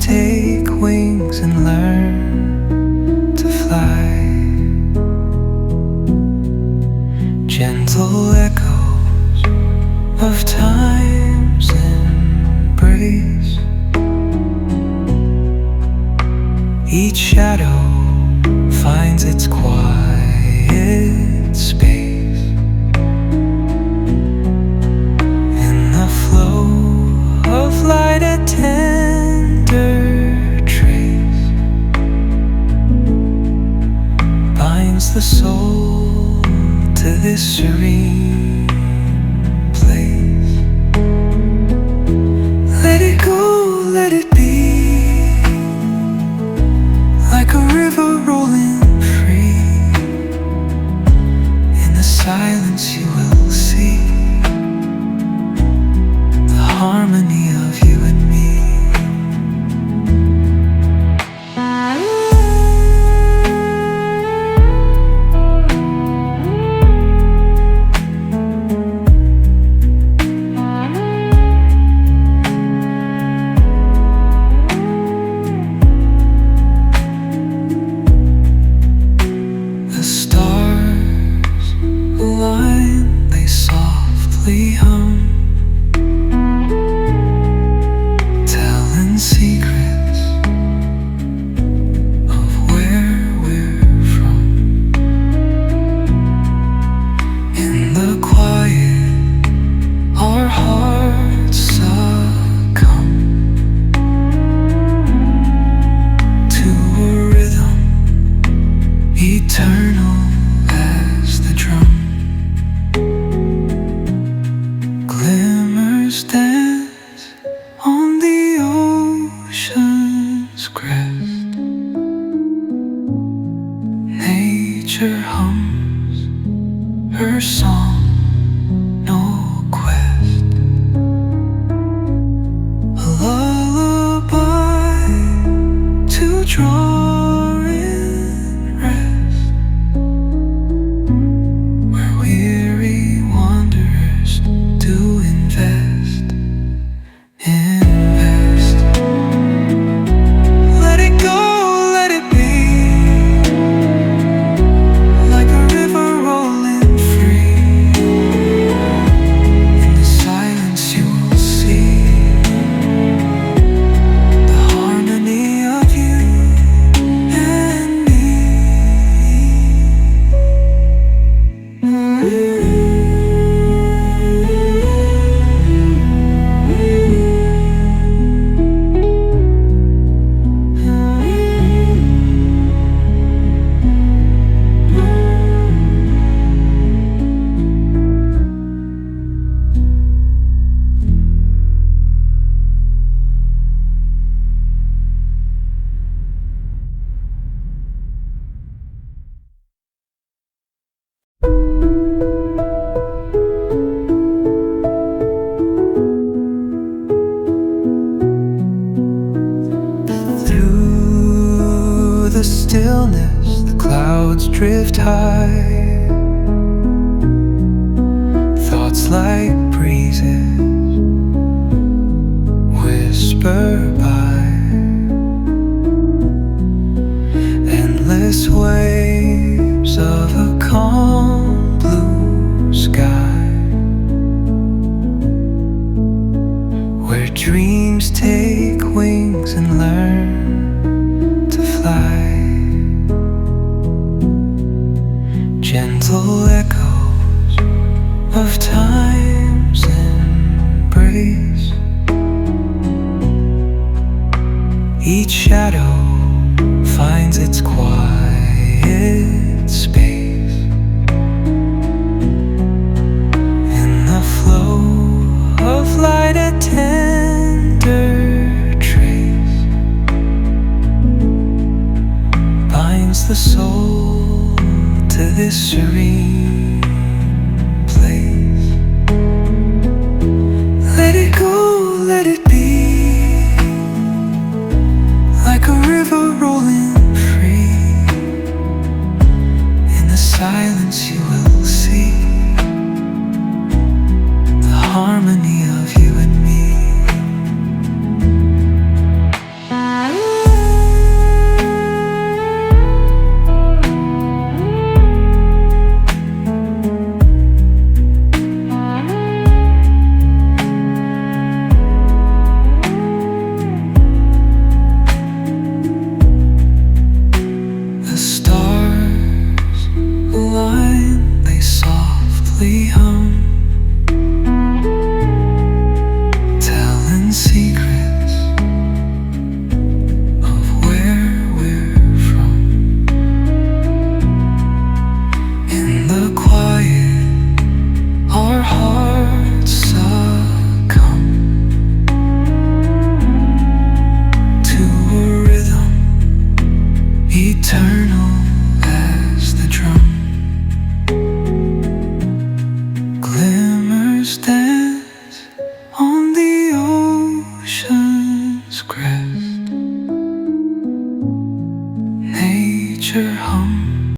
take wings and learn to fly. Gentle echoes of time's embrace. Each shadow finds its quiet space. In the flow of light, a tender trace binds the soul to this serene place. Let it go, let it be, like a river rolling free. In the silence you will see the harmony of you and me. The stars align, they softly hum, telling secrets of where we're from. In the quiet, our hearts succumb to a rhythm eternal as the drum. Glimmers dance on the ocean's crest. Nature hums her song, no quest. A lullaby to draw in rest, where weary wanderers do invest. Let it go, let it be, like a river rolling free. In the silence you will see the harmony of you and me. Through the stillness, the clouds drift high. Thoughts like breezes whisper by. Endless waves of a calm blue sky, where dreams take wings and learn to fly. Gentle echoes of time's embrace. Each shadow finds its quiet space. In the flow of light, a tender trace binds the soul to this serene place. Let it go, let it be, like a river rolling free. In hum, telling secrets of where we're from. In the quiet, our hearts succumb to a rhythm eternal as the drum. Glimmers down